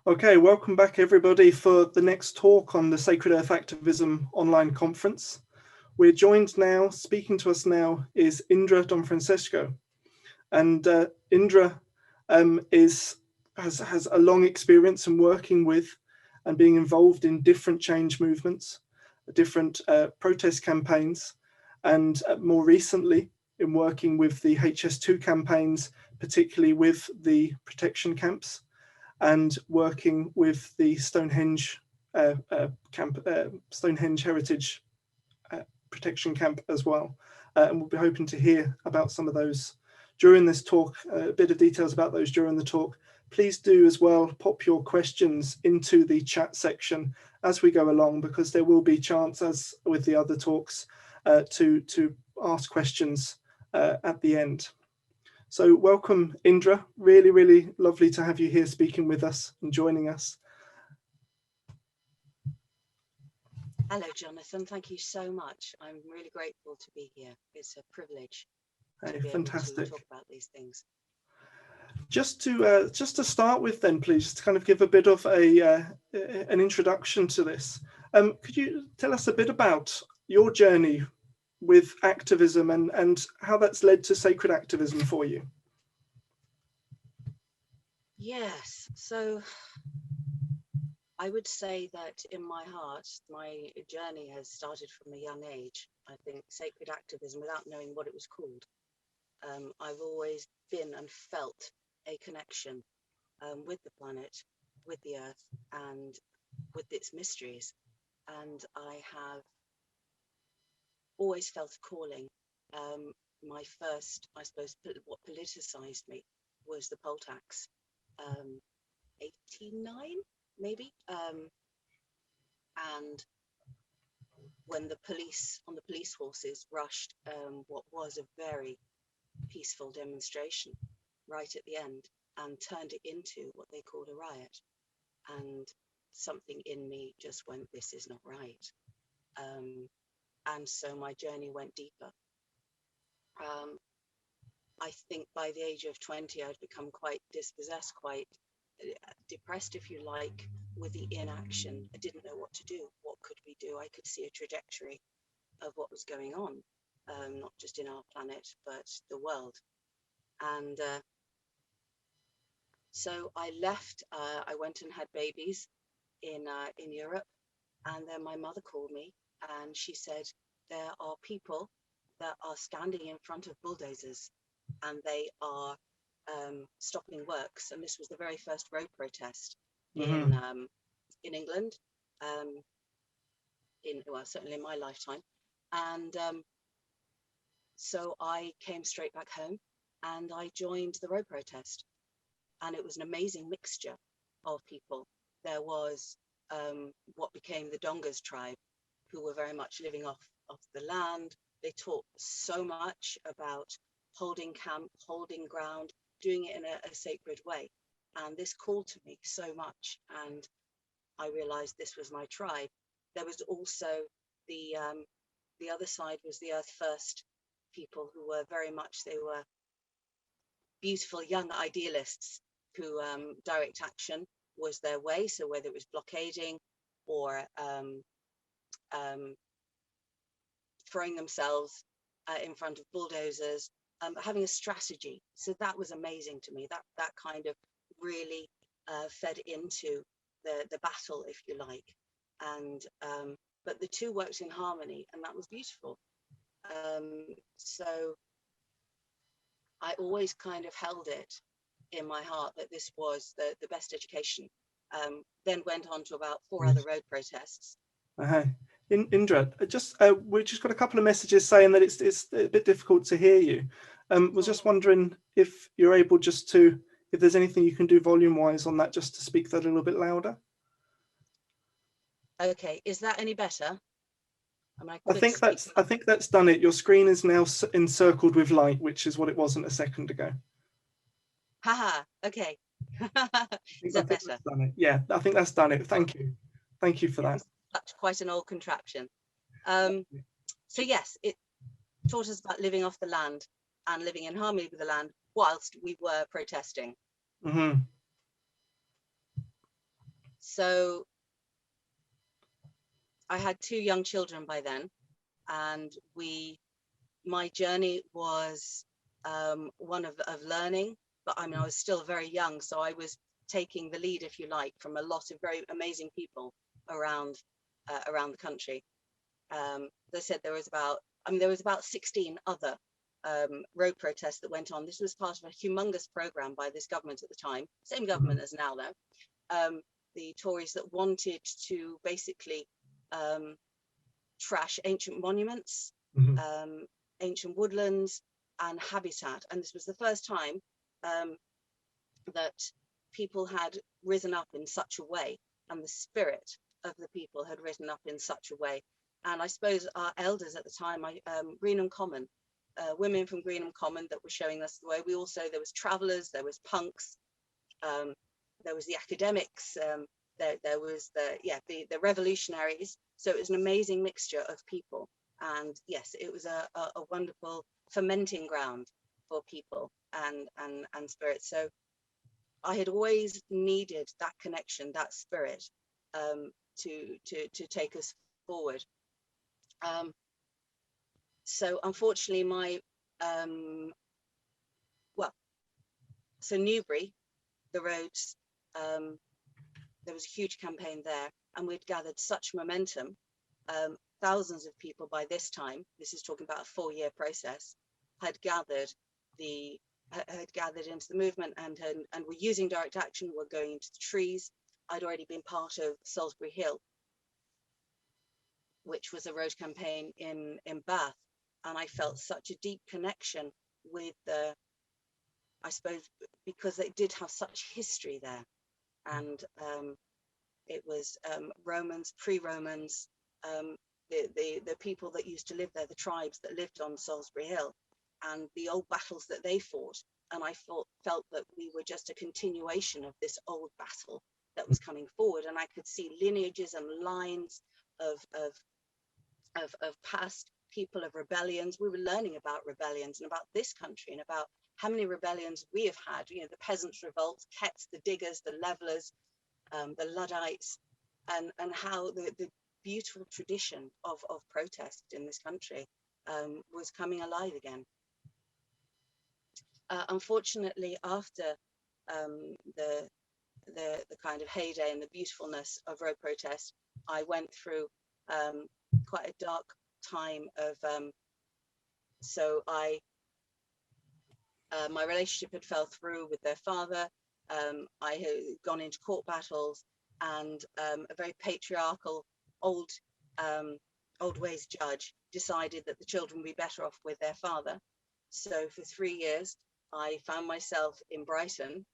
Okay, welcome back everybody for the next talk on the Sacred Earth Activism online conference. We're joined now, speaking to us now is Indra Donfranceso. And Indra has a long experience in working with and being involved in different change movements, different protest campaigns, and more recently in working with the HS2 campaigns, particularly with the protection camps, and working with the Stonehenge Stonehenge Heritage Protection Camp as well. And we'll be hoping to hear about some of those during this talk, a bit of details about those during the talk. Please do as well pop your questions into the chat section as we go along, because there will be chance, as with the other talks, to ask questions at the end. So welcome, Indra. Really, really lovely to have you here speaking with us and joining us. Hello, Jonathan. Thank you so much. I'm really grateful to be here. It's a privilege to be fantastic. able to talk about these things. Just to start with, then, please, just to kind of give a bit of an introduction to this. Could you tell us a bit about your journey with activism and how that's led to sacred activism for you? Yes, so I would say that in my heart, my journey has started from a young age. I think sacred activism, without knowing what it was called, I've always been and felt a connection with the planet, with the earth, and with its mysteries. And I have always felt a calling. My first, I suppose, what politicized me was the poll tax, 89 maybe, and when the police on the police horses rushed what was a very peaceful demonstration right at the end and turned it into what they called a riot, and something in me just went, this is not right. And so my journey went deeper. I think by the age of 20, I'd become quite dispossessed, quite depressed, if you like, with the inaction. I didn't know what to do. What could we do? I could see a trajectory of what was going on, not just in our planet, but the world. And so I left. I went and had babies in Europe, and then my mother called me, and she said, there are people that are standing in front of bulldozers, and they are stopping works. And this was the very first road protest in England, well, certainly in my lifetime. And so I came straight back home and I joined the road protest. And it was an amazing mixture of people. There was what became the Dongas tribe, who were very much living off the land. They taught so much about holding camp, holding ground, doing it in a sacred way. And this called to me so much. And I realized this was my tribe. There was also the other side was the Earth First people, who were very much, they were beautiful young idealists who direct action was their way. So whether it was blockading or throwing themselves in front of bulldozers, having a strategy. So that was amazing to me. That kind of really fed into the battle, if you like. And but the two worked in harmony, and that was beautiful. So I always kind of held it in my heart that this was the best education. Then went on to about 4 other road protests. Indra, we've just got a couple of messages saying that it's a bit difficult to hear you. Was just wondering if you're able just to, if there's anything you can do volume-wise on that, just to speak that a little bit louder. Okay, is that any better? I think that's done it. Your screen is now encircled with light, which is what it wasn't a second ago. Haha, okay. Is that better? Done it. Yeah, I think that's done it. Thank you. Thank you for that. That's quite an old contraption. So yes, it taught us about living off the land and living in harmony with the land whilst we were protesting. So I had 2 young children by then, and my journey was one of learning, but I mean, I was still very young, so I was taking the lead, if you like, from a lot of very amazing people around the country. They said there was about 16 other road protests that went on. This was part of a humongous program by this government at the time, same government as now though. The Tories that wanted to basically trash ancient monuments, ancient woodlands and habitat. And this was the first time that people had risen up in such a way, and the spirit of the people had risen up in such a way. And I suppose our elders at the time, Greenham Common, women from Greenham Common that were showing us the way. There was travellers, there was punks, there was the academics, there was the revolutionaries. So it was an amazing mixture of people. And yes, it was a wonderful fermenting ground for people and spirit. So I had always needed that connection, that spirit, to take us forward. So unfortunately, so Newbury, the roads, there was a huge campaign there, and we'd gathered such momentum. Thousands of people by this time, this is talking about a 4-year process, had gathered into the movement and were using direct action, were going into the trees. I'd already been part of Salisbury Hill, which was a road campaign in Bath, and I felt such a deep connection with I suppose because they did have such history there, and it was Romans, pre-Romans, the people that used to live there, the tribes that lived on Salisbury Hill, and the old battles that they fought. And I felt that we were just a continuation of this old battle that was coming forward, and I could see lineages and lines of past people, of rebellions. We were learning about rebellions and about this country and about how many rebellions we have had, you know, the peasants' revolts, Ketts, the diggers, the levellers, the Luddites, and how the beautiful tradition of protest in this country was coming alive again. Unfortunately, after the kind of heyday and the beautifulness of road protest, I went through quite a dark time of my relationship had fell through with their father. I had gone into court battles, and a very patriarchal old ways judge decided that the children would be better off with their father. So for 3 years I found myself in Brighton.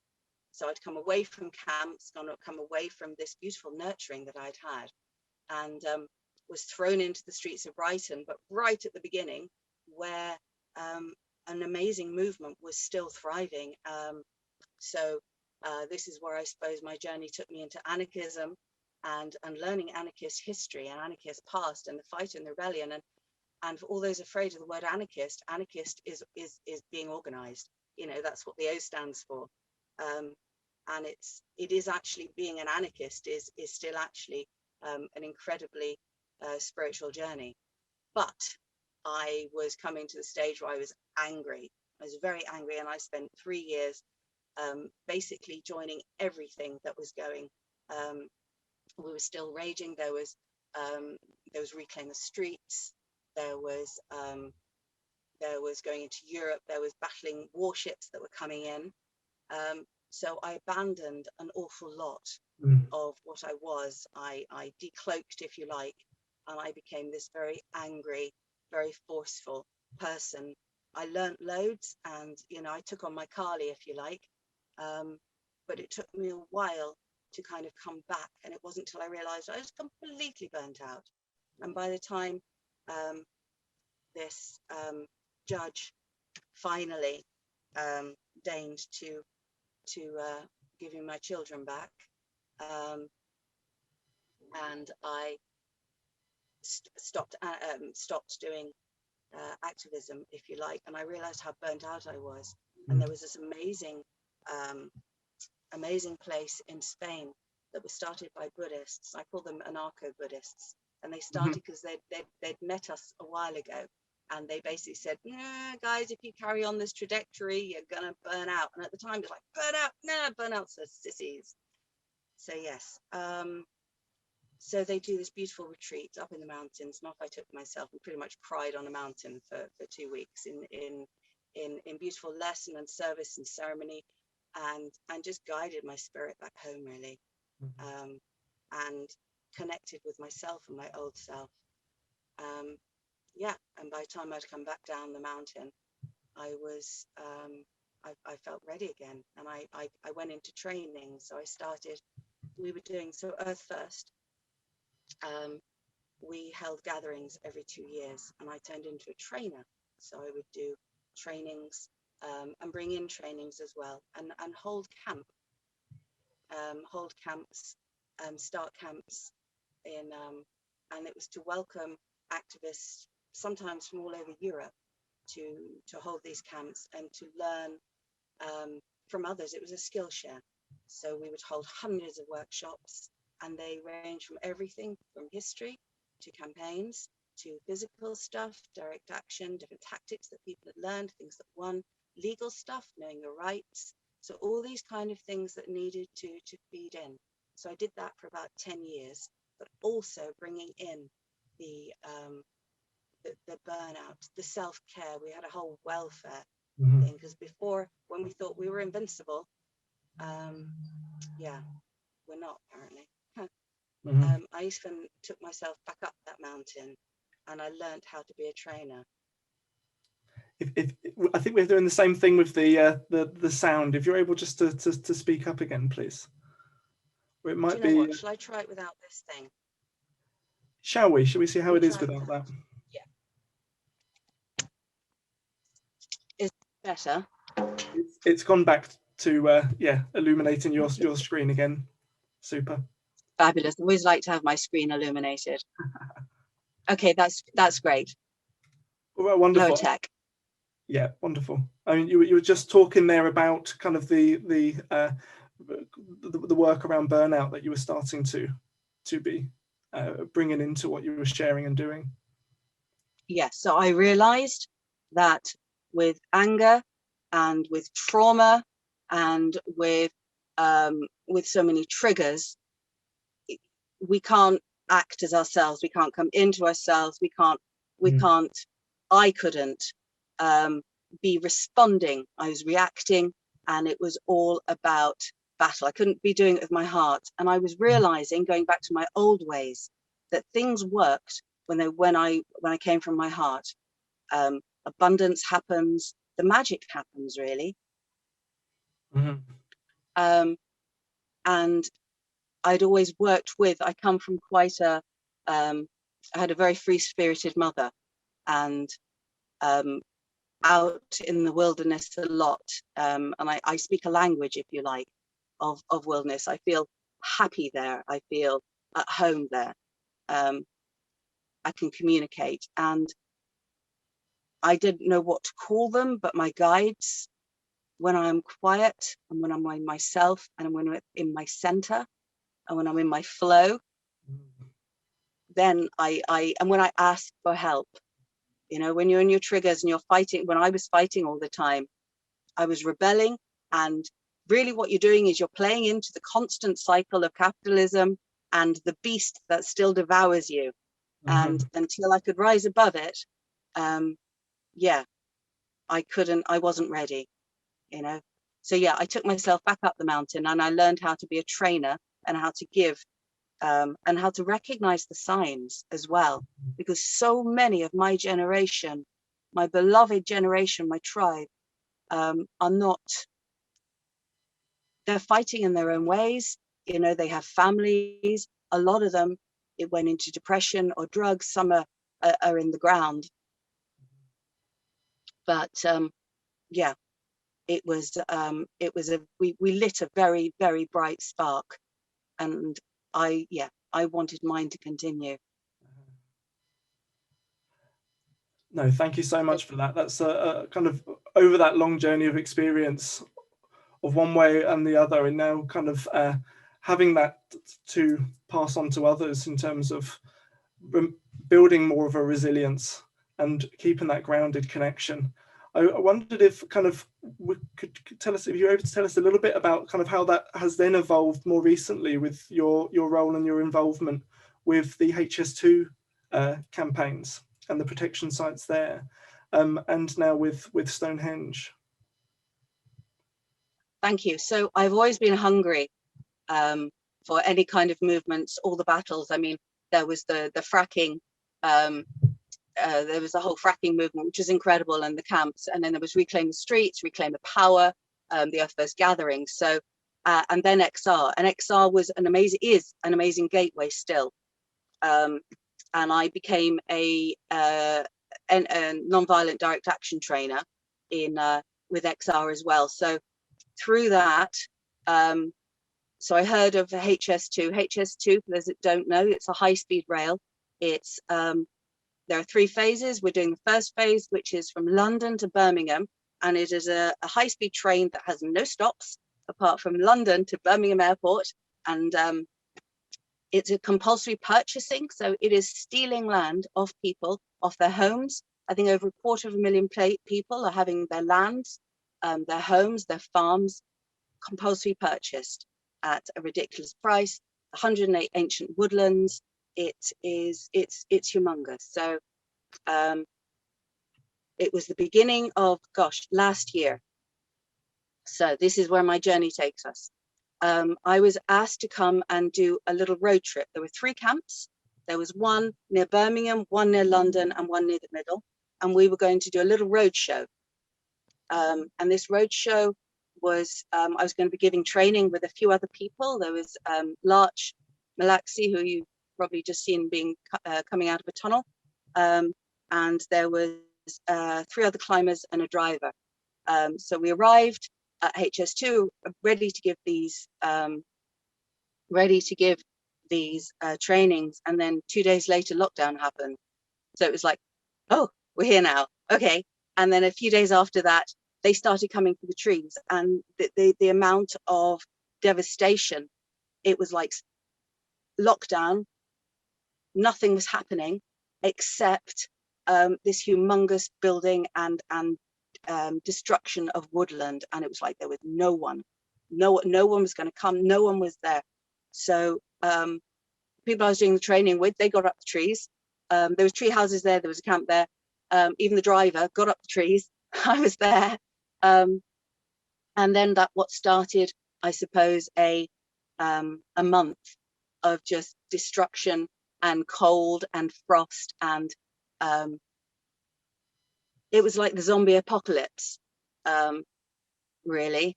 So I'd come away from camps, come away from this beautiful nurturing that I'd had, and was thrown into the streets of Brighton, but right at the beginning, where an amazing movement was still thriving. So this is where I suppose my journey took me into anarchism and learning anarchist history and anarchist past and the fight and the rebellion. And for all those afraid of the word anarchist is being organized. You know, that's what the O stands for. And it is actually being an anarchist is still actually an incredibly spiritual journey. But I was coming to the stage where I was angry. I was very angry, and I spent 3 years basically joining everything that was going. We were still raging. There was Reclaim the Streets. There was going into Europe. There was battling warships that were coming in. So I abandoned an awful lot of what I was. I decloaked, if you like, and I became this very angry, very forceful person. I learnt loads, and you know, I took on my Kali, if you like, but it took me a while to kind of come back, and it wasn't until I realized I was completely burnt out. And by the time this judge finally deigned to give me my children back, and I stopped doing activism, if you like, and I realized how burnt out I was. And there was this amazing place in Spain that was started by Buddhists. I call them Anako Buddhists. And they started because they'd met us a while ago. And they basically said, nah, guys, if you carry on this trajectory, you're going to burn out. And at the time, it's like, burn out? Nah, burnout's for sissies. So yes. So they do this beautiful retreat up in the mountains. And off I took myself and pretty much cried on a mountain for 2 weeks in beautiful lesson and service and ceremony, and just guided my spirit back home, really, and connected with myself and my old self. Yeah, and by the time I'd come back down the mountain, I was I felt ready again, and I went into training. So I started. We were doing so Earth First. We held gatherings every 2 years, and I turned into a trainer. So I would do trainings and bring in trainings as well, and hold camps, start camps in, and it was to welcome activists, sometimes from all over Europe, to hold these camps and to learn from others. It was a skill share. So we would hold hundreds of workshops, and they range from everything from history to campaigns to physical stuff, direct action, different tactics that people had learned, things that won, legal stuff, knowing your rights. So all these kind of things that needed to feed in. So I did that for about 10 years, but also bringing in the burnout, the self-care. We had a whole welfare thing, because before, when we thought we were invincible, yeah, we're not, apparently. I even took myself back up that mountain, and I learned how to be a trainer. If I think we're doing the same thing with the sound. If you're able just to speak up again, please. Or it might be. What? Shall I try it without this thing? Shall we? Shall we see how it is without that? Yeah. Is it better? It's gone back to illuminating your screen again. Super. Fabulous. I always like to have my screen illuminated. Okay, that's great. Well, wonderful. Low tech. Yeah, wonderful. I mean, you were just talking there about kind of the work around burnout that you were starting to be bringing into what you were sharing and doing. Yes. So I realized that with anger and with trauma and with so many triggers, we can't act as ourselves. We can't come into ourselves. I couldn't be responding. I was reacting, and it was all about battle. I couldn't be doing it with my heart. And I was realizing, going back to my old ways, that things worked when I came from my heart. Abundance happens. The magic happens, really. And I'd always worked with, I come from quite I had a very free-spirited mother, and out in the wilderness a lot. And I speak a language, if you like, of wilderness. I feel happy there. I feel at home there. I can communicate. And I didn't know what to call them, but my guides, when I'm quiet and when I'm in myself and when I'm in my center, and when I'm in my flow, then and when I ask for help, when you're in your triggers and you're fighting, when I was fighting all the time, I was rebelling. And really what you're doing is you're playing into the constant cycle of capitalism and the beast that still devours you. And until I could rise above it, I wasn't ready, So yeah, I took myself back up the mountain, and I learned how to be a trainer and how to give, and how to recognize the signs as well, because so many of my generation, my beloved generation, my tribe, are not, they're fighting in their own ways. They have families. A lot of them, it went into depression or drugs. Some are in the ground. But yeah, it was we lit a very, very bright spark, and I wanted mine to continue. No, thank you so much for that. That's a kind of over that long journey of experience of one way and the other, and now kind of having that to pass on to others in terms of building more of a resilience and keeping that grounded connection. I wondered if kind of could tell us, if you're able to tell us a little bit about kind of how that has then evolved more recently with your role and your involvement with the HS2 campaigns and the protection sites there, and now with Stonehenge. Thank you. So I've always been hungry for any kind of movements, all the battles. I mean, there was the fracking, there was the whole fracking movement, which was incredible, and the camps, and then there was Reclaim the Streets, Reclaim the Power, the Earth First Gathering. So, and then XR, and XR was is an amazing gateway still. And I became a non-violent direct action trainer with XR as well. So through that, so I heard of HS2. HS2, for those that don't know, it's a high-speed rail. It's there are 3 phases. We're doing the first phase, which is from London to Birmingham, and it is a high-speed train that has no stops apart from London to Birmingham Airport, and it's a compulsory purchasing, so it is stealing land off people, off their homes. I think over 250,000 people are having their lands, their homes, their farms compulsory purchased at a ridiculous price. 108 ancient woodlands. It's humongous. So it was the beginning of, last year. So this is where my journey takes us. I was asked to come and do a little road trip. There were 3 camps. There was one near Birmingham, one near London, and one near the middle. And we were going to do a little road show. And this road show was, I was going to be giving training with a few other people. There was Larch Malaxi, who you've probably just seen coming out of a tunnel. And there was 3 other climbers and a driver. So we arrived at HS2 ready to give these trainings, and then 2 days later lockdown happened. So it was like, oh, we're here now, okay. And then a few days after that, they started coming for the trees, and the amount of devastation, it was like lockdown, nothing was happening except this humongous building and destruction of woodland, and it was like there was no one was going to come, no one was there. So people I was doing the training with, they got up the trees. There was tree houses there, there was a camp there. Even the driver got up the trees. I was there, and then that what started, I suppose, a month of just destruction and cold and frost, and it was like the zombie apocalypse, really,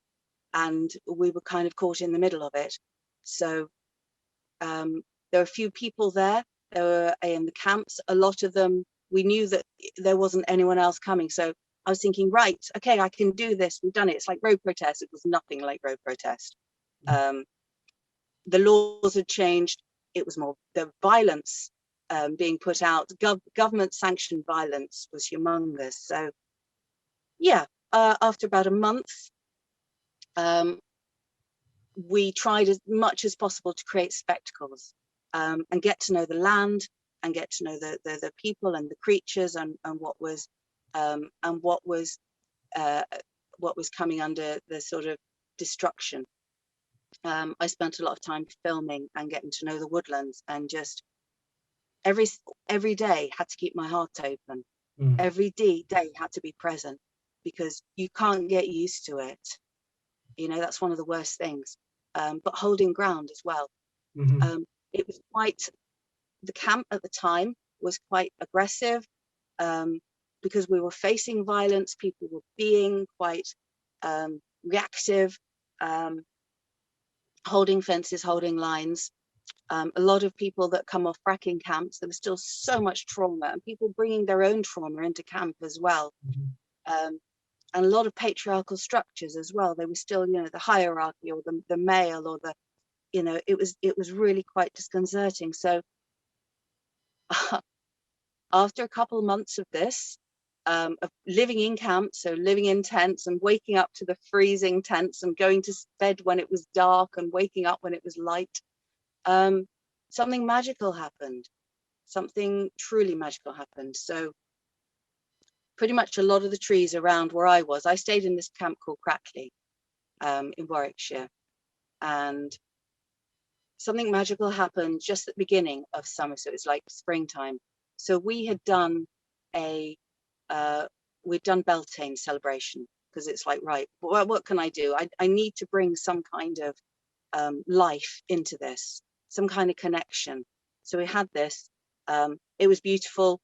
and we were kind of caught in the middle of it. So there were a few people there. There were in the camps, a lot of them, we knew that there wasn't anyone else coming. So I was thinking, right, okay, I can do this. We've done it. It's like road protest. It was nothing like road protest. The laws had changed. It was more the violence being put out. Government sanctioned violence was humongous. So yeah, after about a month, we tried as much as possible to create spectacles and get to know the land and get to know the people and the creatures and what was coming under the sort of destruction. I spent a lot of time filming and getting to know the woodlands, and just every day had to keep my heart open. Every day had to be present, because you can't get used to it. You know, that's one of the worst things. But holding ground as well. It was quite, the camp at the time was quite aggressive, because we were facing violence. People were being quite reactive, holding fences, holding lines. A lot of people that come off fracking camps, there was still so much trauma, and people bringing their own trauma into camp as well. And a lot of patriarchal structures as well. They were still, you know, the hierarchy or the male, or the, you know, it was really quite disconcerting. So after a couple of months of this, of living in camps, so living in tents and waking up to the freezing tents and going to bed when it was dark and waking up when it was light, something magical happened. Something truly magical happened. So pretty much a lot of the trees around where I stayed in this camp called Crackley in Warwickshire, and something magical happened just at the beginning of summer. So it's like springtime. So we had done we'd done Beltane celebration, because it's like, right, what can I do? I need to bring some kind of life into this, some kind of connection. So we had this, it was beautiful.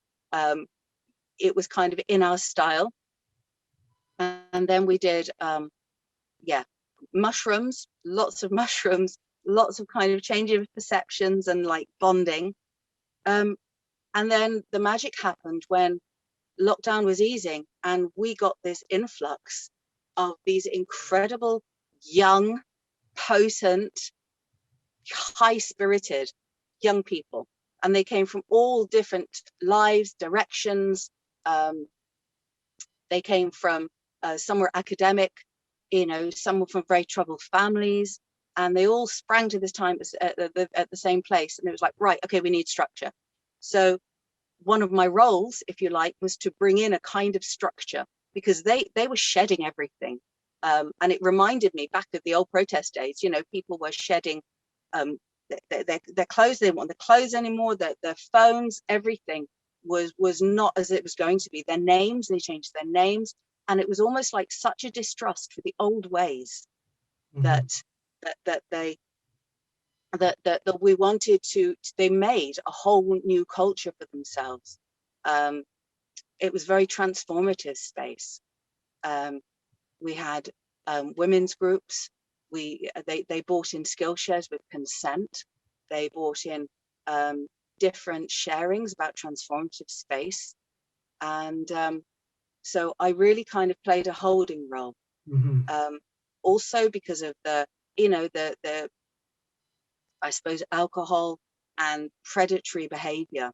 It was kind of in our style. And then we did, mushrooms, lots of mushrooms, lots of kind of changing of perceptions and like bonding. And then the magic happened when lockdown was easing, and we got this influx of these incredible, young, potent, high-spirited young people. And they came from all different lives, directions. They came from, some were academic, some were from very troubled families, and they all sprang to this time at the same place. And it was like, right, okay, we need structure. So one of my roles, if you like, was to bring in a kind of structure, because they were shedding everything. And it reminded me back of the old protest days, people were shedding their clothes. They didn't want the clothes anymore, their phones, everything was not as it was going to be. Their names, they changed their names. And it was almost like such a distrust for the old ways that we wanted to, they made a whole new culture for themselves. It was very transformative space. We had women's groups. They brought in skill shares with consent. They brought in different sharings about transformative space. And so I really kind of played a holding role. Also because of the I suppose alcohol and predatory behavior.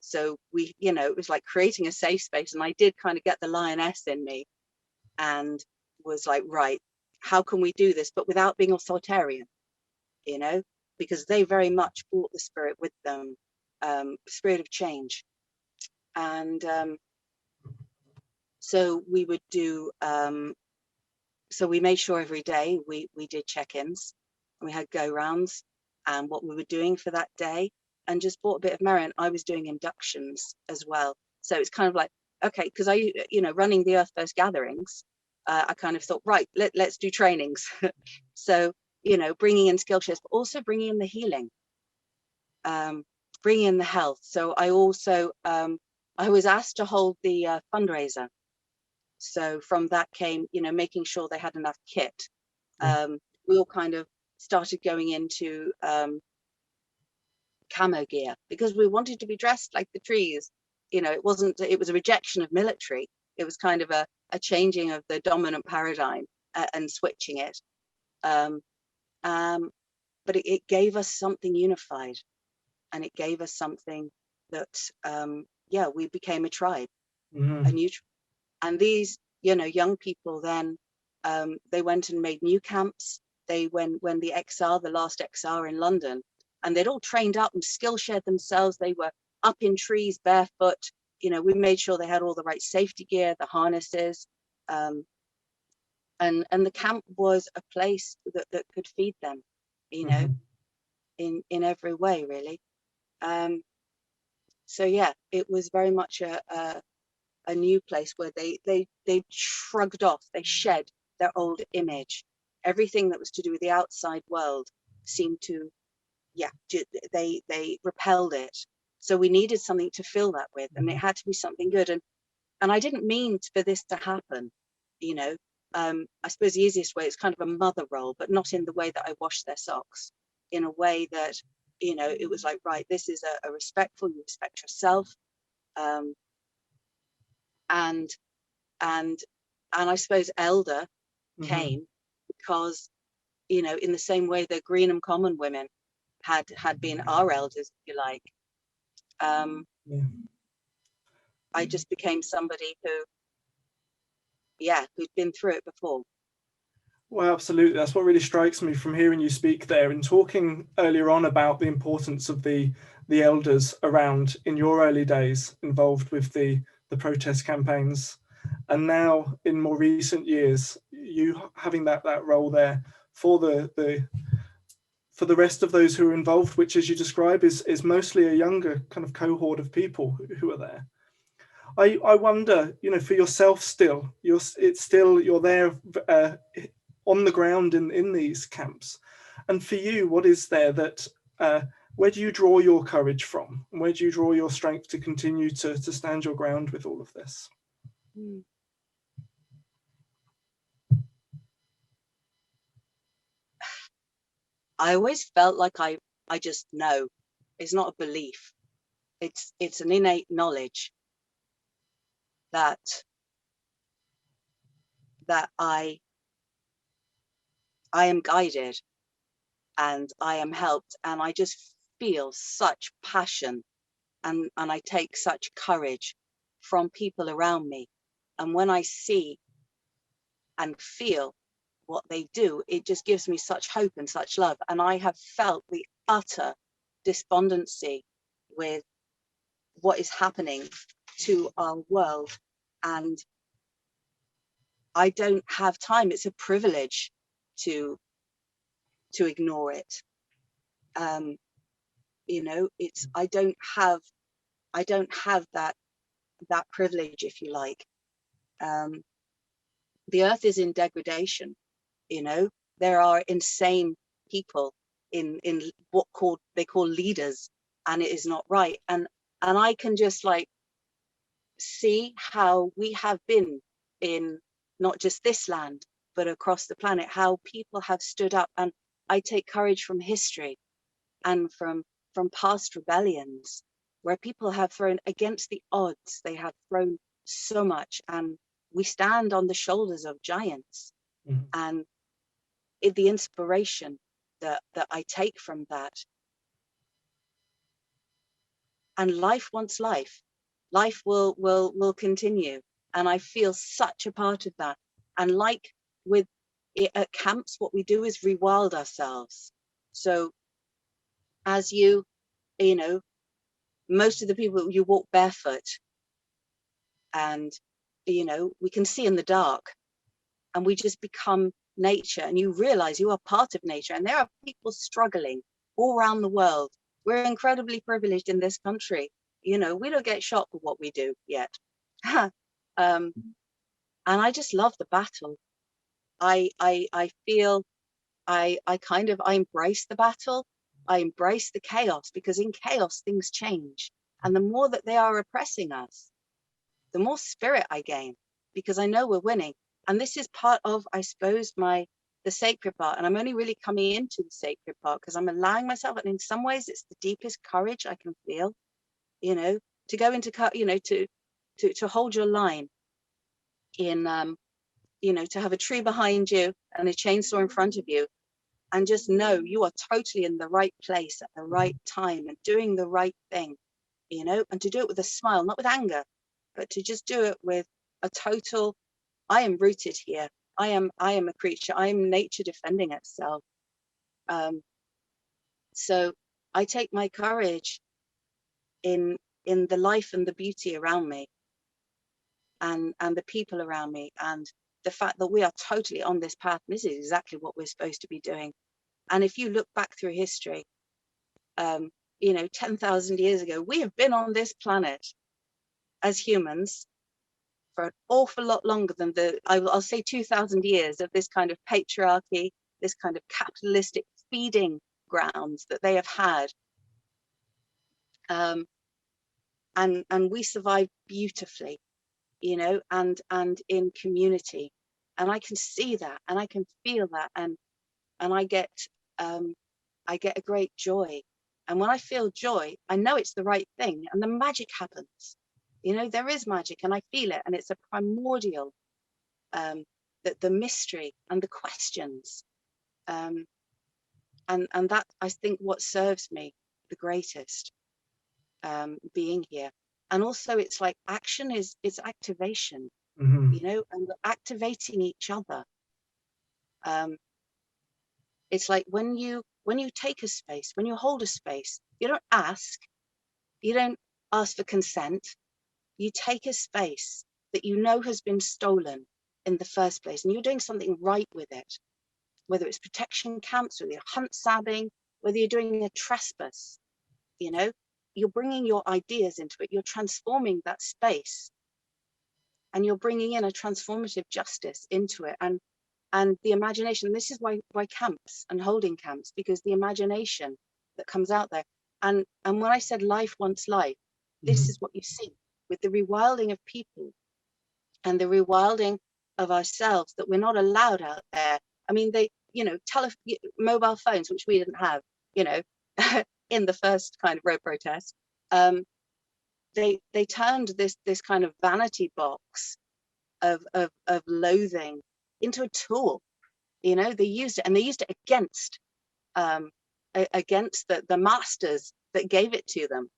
So it was like creating a safe space, and I did kind of get the lioness in me and was like, right, how can we do this, but without being authoritarian, because they very much brought the spirit with them, spirit of change. And so we would do, so we made sure every day we did check-ins, and we had go-rounds and what we were doing for that day, and just brought a bit of merriment. I was doing inductions as well. So it's kind of like, okay, because I, running the Earth First gatherings, I kind of thought, right, let's do trainings. So, bringing in skill shares, but also bringing in the healing, bringing in the health. So I also, I was asked to hold the fundraiser. So from that came, making sure they had enough kit. We all kind of started going into camo gear, because we wanted to be dressed like the trees. It was a rejection of military. It was kind of a changing of the dominant paradigm and switching it. But it gave us something unified, and it gave us something that, we became a tribe, a new tribe. And these, young people then, they went and made new camps. They when the last XR in London, and they'd all trained up and skill shared themselves. They were up in trees barefoot. We made sure they had all the right safety gear, the harnesses, and the camp was a place that could feed them, in every way, really. So yeah, it was very much a new place where they shrugged off, they shed their old image. Everything that was to do with the outside world seemed to, they repelled it. So we needed something to fill that with, and it had to be something good. And I didn't mean for this to happen, I suppose the easiest way is kind of a mother role, but not in the way that I wash their socks, in a way that, it was like, right, this is a respectful, you respect yourself. And I suppose elder came because, in the same way that Greenham Common women had been our elders, if you like. I just became somebody who, who'd been through it before. Well, absolutely. That's what really strikes me from hearing you speak there and talking earlier on about the importance of the elders around in your early days involved with the protest campaigns, and now in more recent years, you having that role there for the rest of those who are involved, which, as you describe, is mostly a younger kind of cohort of people who are there. I wonder, for yourself, still you're there on the ground in these camps, and for you, what is there that where do you draw your courage from, and where do you draw your strength to continue to stand your ground with all of this? I always felt like I just know. It's not a belief. It's an innate knowledge that I am guided and I am helped, and I just feel such passion and I take such courage from people around me. And when I see and feel what they do, it just gives me such hope and such love. And I have felt the utter despondency with what is happening to our world, and I don't have time. It's a privilege to ignore it. It's I don't have that privilege, if you like. The earth is in degradation. There are insane people in what they call leaders, and it is not right. And I can just like see how we have been in not just this land but across the planet, how people have stood up. And I take courage from history and from past rebellions where people have thrown against the odds. They have thrown so much, and we stand on the shoulders of giants. And the inspiration that I take from that. And life wants life. Life will continue, and I feel such a part of that. And like with at camps, what we do is rewild ourselves. So as you know, most of the people, you walk barefoot, and we can see in the dark, and we just become nature, and you realize you are part of nature. And there are people struggling all around the world. We're incredibly privileged in this country. We don't get shot for what we do yet. And I just love the battle. I feel I embrace the battle. I embrace the chaos, because in chaos things change. And the more that they are oppressing us, the more spirit I gain, because I know we're winning. And this is part of, I suppose, the sacred part. And I'm only really coming into the sacred part because I'm allowing myself, and in some ways it's the deepest courage I can feel, to go into, to hold your line in, to have a tree behind you and a chainsaw in front of you, and just know you are totally in the right place at the right time and doing the right thing, and to do it with a smile, not with anger, but to just do it with a total, I am rooted here. I am a creature. I am nature defending itself. So I take my courage in the life and the beauty around me, and the people around me, and the fact that we are totally on this path. This is exactly what we're supposed to be doing. And if you look back through history, 10,000 years ago, we have been on this planet as humans for an awful lot longer than I'll say 2,000 years of this kind of patriarchy, this kind of capitalistic feeding grounds that they have had. And we survived beautifully, and in community. And I can see that, and I can feel that, and I get a great joy. And when I feel joy, I know it's the right thing, and the magic happens. There is magic, and I feel it, and it's a primordial, the mystery and the questions, and that, I think, what serves me the greatest, being here. And also it's like action is activation, Mm-hmm. you know, and we're activating each other. It's like when you take a space, when you hold a space, you don't ask for consent. You take a space that you know has been stolen in the first place, and you're doing something right with it, whether it's protection camps, whether you're hunt sabbing, whether you're doing a trespass, you know, you're bringing your ideas into it, you're transforming that space, and you're bringing in a transformative justice into it. And the imagination, this is why camps and holding camps, because the imagination that comes out there. And when I said life wants life, this is what you see with the rewilding of people and the rewilding of ourselves, that we're not allowed out there. I mean, they, you know, mobile phones, which we didn't have, you know, in the first kind of road protest. They turned this kind of vanity box of loathing into a tool. You know, they used it, and they used it against the masters that gave it to them,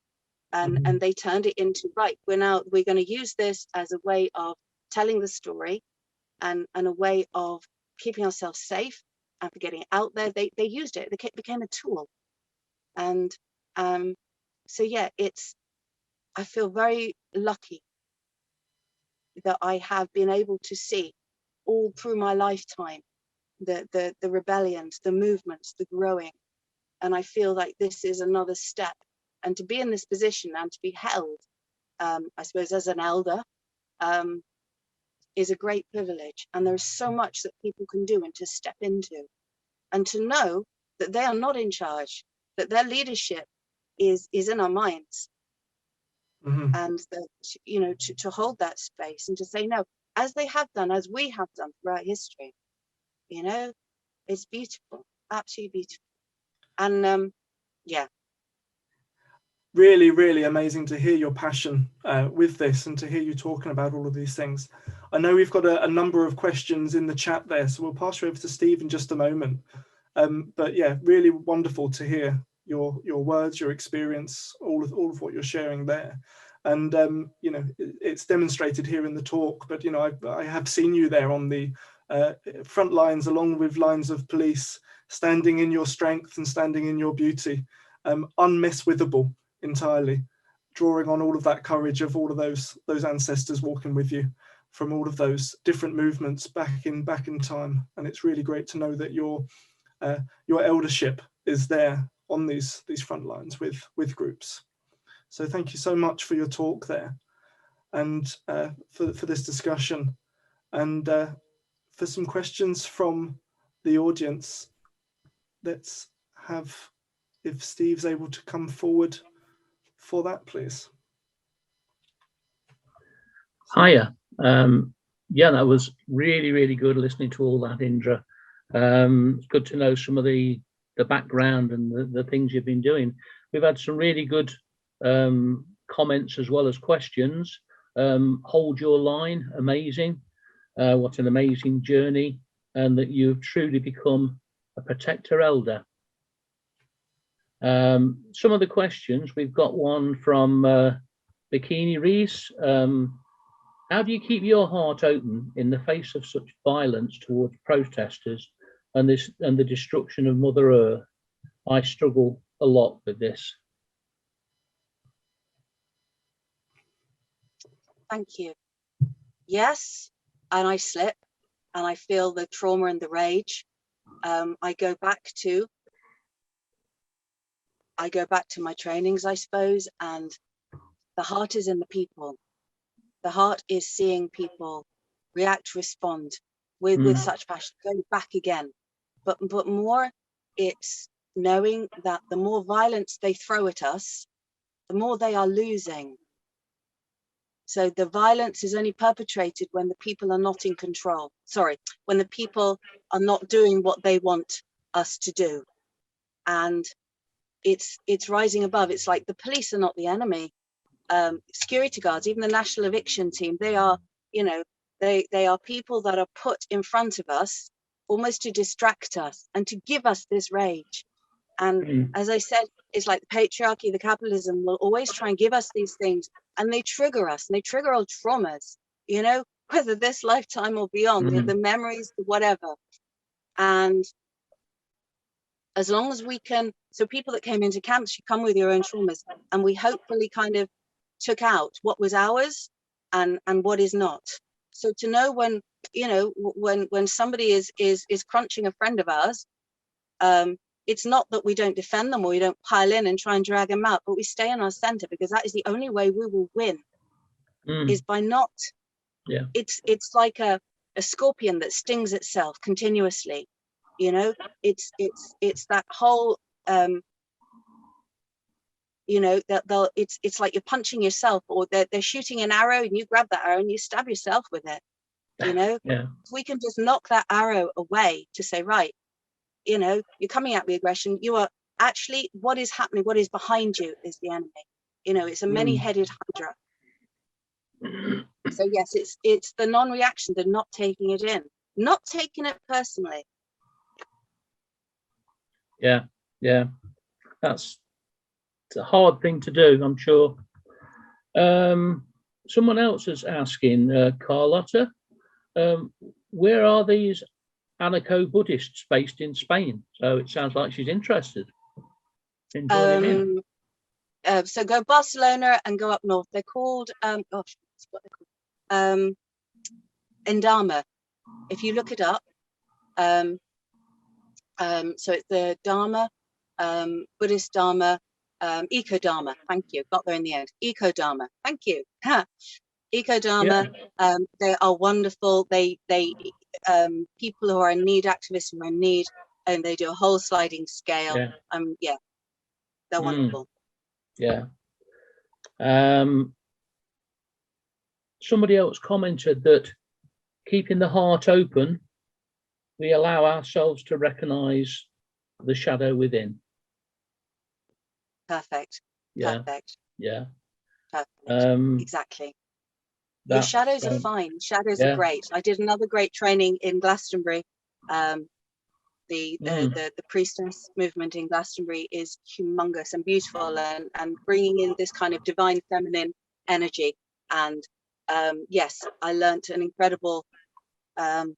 and they turned it into, right, we're going to use this as a way of telling the story, and a way of keeping ourselves safe and for getting it out there. They used it. It became a tool. And so yeah, I feel very lucky that I have been able to see all through my lifetime the rebellions, the movements, the growing. And I feel like this is another step. And to be in this position and to be held, I suppose, as an elder, is a great privilege. And there's so much that people can do and to step into, and to know that they are not in charge, that their leadership is in our minds. And that, you know, to hold that space and to say no, as they have done, as we have done throughout history, you know, it's beautiful, absolutely beautiful. And yeah. Really, really amazing to hear your passion with this, and to hear you talking about all of these things. I know we've got a number of questions in the chat there, so we'll pass you over to Steve in just a moment. But yeah, really wonderful to hear your words, your experience, all of what you're sharing there. And you know, it's demonstrated here in the talk, but you know, I have seen you there on the front lines, along with lines of police, standing in your strength and standing in your beauty, unmesswithable entirely, drawing on all of that courage of all of those ancestors walking with you from all of those different movements back in time. And it's really great to know that your eldership is there on these front lines with groups. So thank you so much for your talk there, and for this discussion, and for some questions from the audience. Let's have, if Steve's able to come forward for that, please. Hiya. Yeah, that was really, really good listening to all that, Indra. It's good to know some of the background and the things you've been doing. We've had some really good comments as well as questions. Hold your line, amazing. What an amazing journey, and that you've truly become a protector elder. Some of the questions, we've got one from Bikini Reese. How do you keep your heart open in the face of such violence towards protesters and the destruction of Mother Earth? I struggle a lot with this. Thank you. Yes, and I slip, and I feel the trauma and the rage. I go back to my trainings, I suppose, and the heart is in the people. The heart is seeing people react, respond with such passion, going back again. But more, it's knowing that the more violence they throw at us, the more they are losing. So the violence is only perpetrated when the people are not in control. Sorry, when the people are not doing what they want us to do. And it's rising above. It's like the police are not the enemy. Security guards, even the national eviction team, they are, you know, they are people that are put in front of us almost to distract us and to give us this rage. And as I said, it's like the patriarchy, the capitalism will always try and give us these things, and they trigger us, and they trigger old traumas, you know, whether this lifetime or beyond, the memories, whatever. And as long as we can, so people that came into camps, you come with your own traumas, and we hopefully kind of took out what was ours and what is not. So to know when, you know, when somebody is crunching a friend of ours, it's not that we don't defend them or we don't pile in and try and drag them out, but we stay in our center, because that is the only way we will win, is by not, it's like a scorpion that stings itself continuously, you know, it's that whole, you know, that it's like you're punching yourself, or they're shooting an arrow and you grab that arrow and you stab yourself with it, you know. If we can just knock that arrow away to say, right, you know, you're coming at with aggression, you are actually, what is happening, what is behind you is the enemy, you know, it's a many-headed hydra. So yes, it's the non-reaction, the not taking it in, not taking it personally. That's a hard thing to do, I'm sure. Someone else is asking, Carlotta, where are these Anako Buddhists based in Spain? So it sounds like she's interested in joining in. So go Barcelona and go up north. They're called, gosh, what they're called? Endama. If you look it up, so it's the Dharma, Buddhist Dharma, Eco Dharma. Thank you. Got there in the end. Eco Dharma. Thank you. Eco Dharma. They are wonderful. They people who are in need, activists who are in need, and they do a whole sliding scale. They're wonderful. Somebody else commented that keeping the heart open, we allow ourselves to recognize the shadow within. Perfect. Perfect. Perfect. Exactly. Your shadows are fine. Shadows are great. I did another great training in Glastonbury. The priestess movement in Glastonbury is humongous and beautiful, and bringing in this kind of divine feminine energy. And yes, I learnt an incredible, so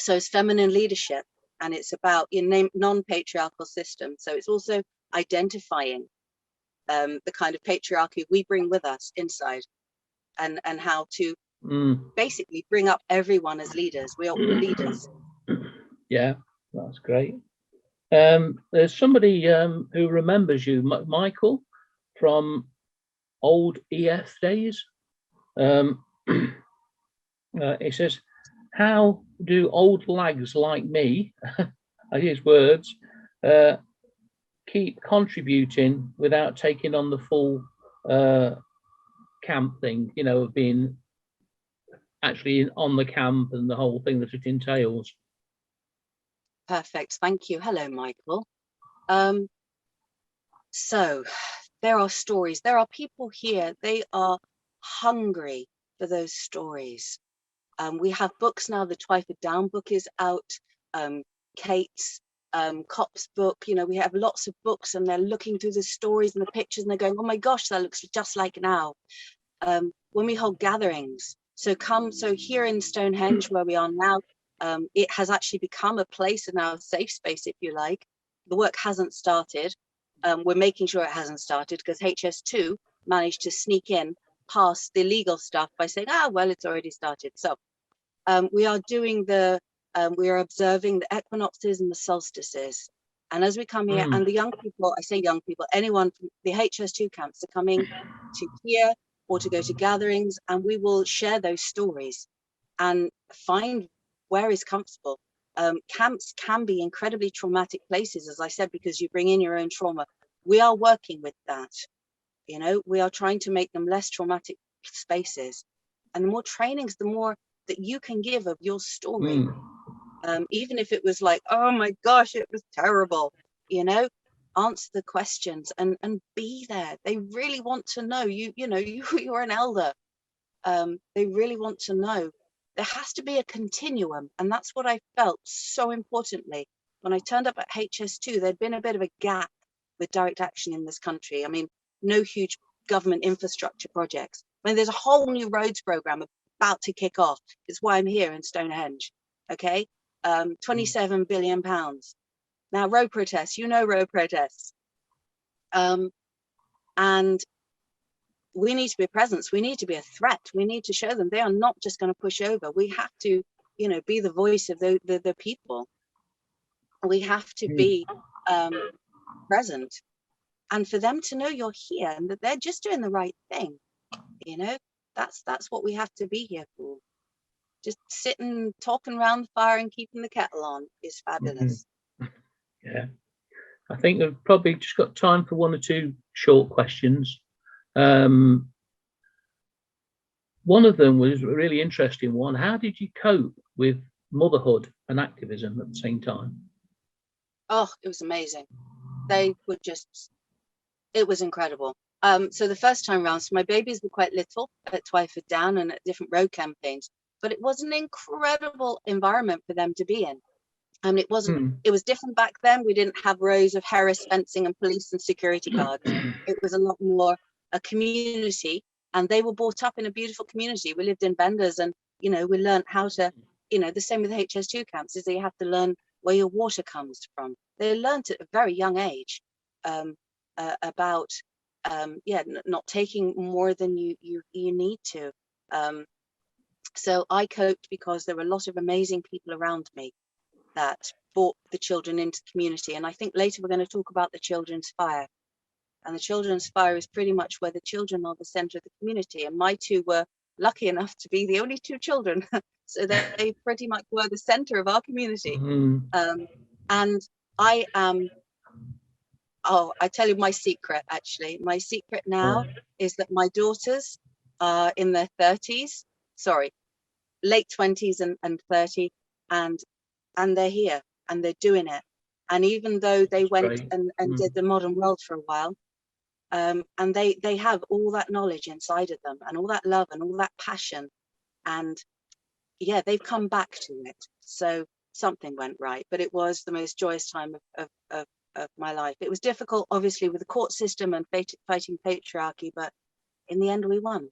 it's feminine leadership, and it's about your non-patriarchal system. So it's also identifying the kind of patriarchy we bring with us inside, and how to basically bring up everyone as leaders. We are all leaders. Yeah, that's great. There's somebody who remembers you, Michael, from old EF days. He says, how do old lags like me, his words, keep contributing without taking on the full camp thing, you know, of being actually on the camp and the whole thing that it entails? Perfect. Thank you. Hello, Michael. So there are stories. There are people here. They are hungry for those stories. We have books now. The Twyford Down book is out. Kate's Cop's book. You know, we have lots of books, and they're looking through the stories and the pictures, and they're going, "Oh my gosh, that looks just like now." When we hold gatherings, so here in Stonehenge, where we are now, it has actually become a place, and now a safe space, if you like. The work hasn't started. We're making sure it hasn't started, because HS2 managed to sneak in past the legal stuff by saying, well, it's already started. So we are doing we are observing the equinoxes and the solstices. And as we come here, and the young people, I say young people, anyone from the HS2 camps are coming to hear or to go to gatherings, and we will share those stories and find where is comfortable. Camps can be incredibly traumatic places, as I said, because you bring in your own trauma. We are working with that. You know, we are trying to make them less traumatic spaces. And the more trainings, the more that you can give of your story. Even if it was like, oh my gosh, it was terrible, you know, answer the questions and be there. They really want to know. You're an elder. They really want to know. There has to be a continuum, and that's what I felt so importantly. when I turned up at HS2, there'd been a bit of a gap with direct action in this country. I mean, no huge government infrastructure projects. I mean, there's a whole new roads program about to kick off. It's why I'm here in Stonehenge. Okay, 27 billion pounds. Now, road protests, road protests. And we need to be a presence. We need to be a threat. We need to show them they are not just going to push over. We have to, be the voice of the people. We have to be present. And for them to know you're here and that they're just doing the right thing, that's what we have to be here for. Just sitting, talking around the fire and keeping the kettle on is fabulous. Yeah, I think we've probably just got time for one or two short questions. One of them was a really interesting one. How did you cope with motherhood and activism at the same time? Oh, it was amazing. They were just, it was incredible. So the first time round, so my babies were quite little at Twyford Down and at different road campaigns, but it was an incredible environment for them to be in. And it was different back then. We didn't have rows of Harris fencing and police and security guards. It was a lot more a community, and they were brought up in a beautiful community. We lived in Benders, and we learned how to, the same with the HS2 camps, is that you have to learn where your water comes from. They learned at a very young age about not taking more than you need to. So I coped because there were a lot of amazing people around me that brought the children into the community. And I think later we're going to talk about the Children's Fire. And the Children's Fire is pretty much where the children are the centre of the community. And my two were lucky enough to be the only two children. So they pretty much were the centre of our community. And I am, I tell you my secret, actually. My secret now is that my daughters are in their 30s, late 20s and 30, and they're here and they're doing it. And even though they went and did the modern world for a while, and they have all that knowledge inside of them and all that love and all that passion, and they've come back to it. So something went right, but it was the most joyous time of my life. It was difficult, obviously, with the court system and fighting patriarchy, but in the end we won.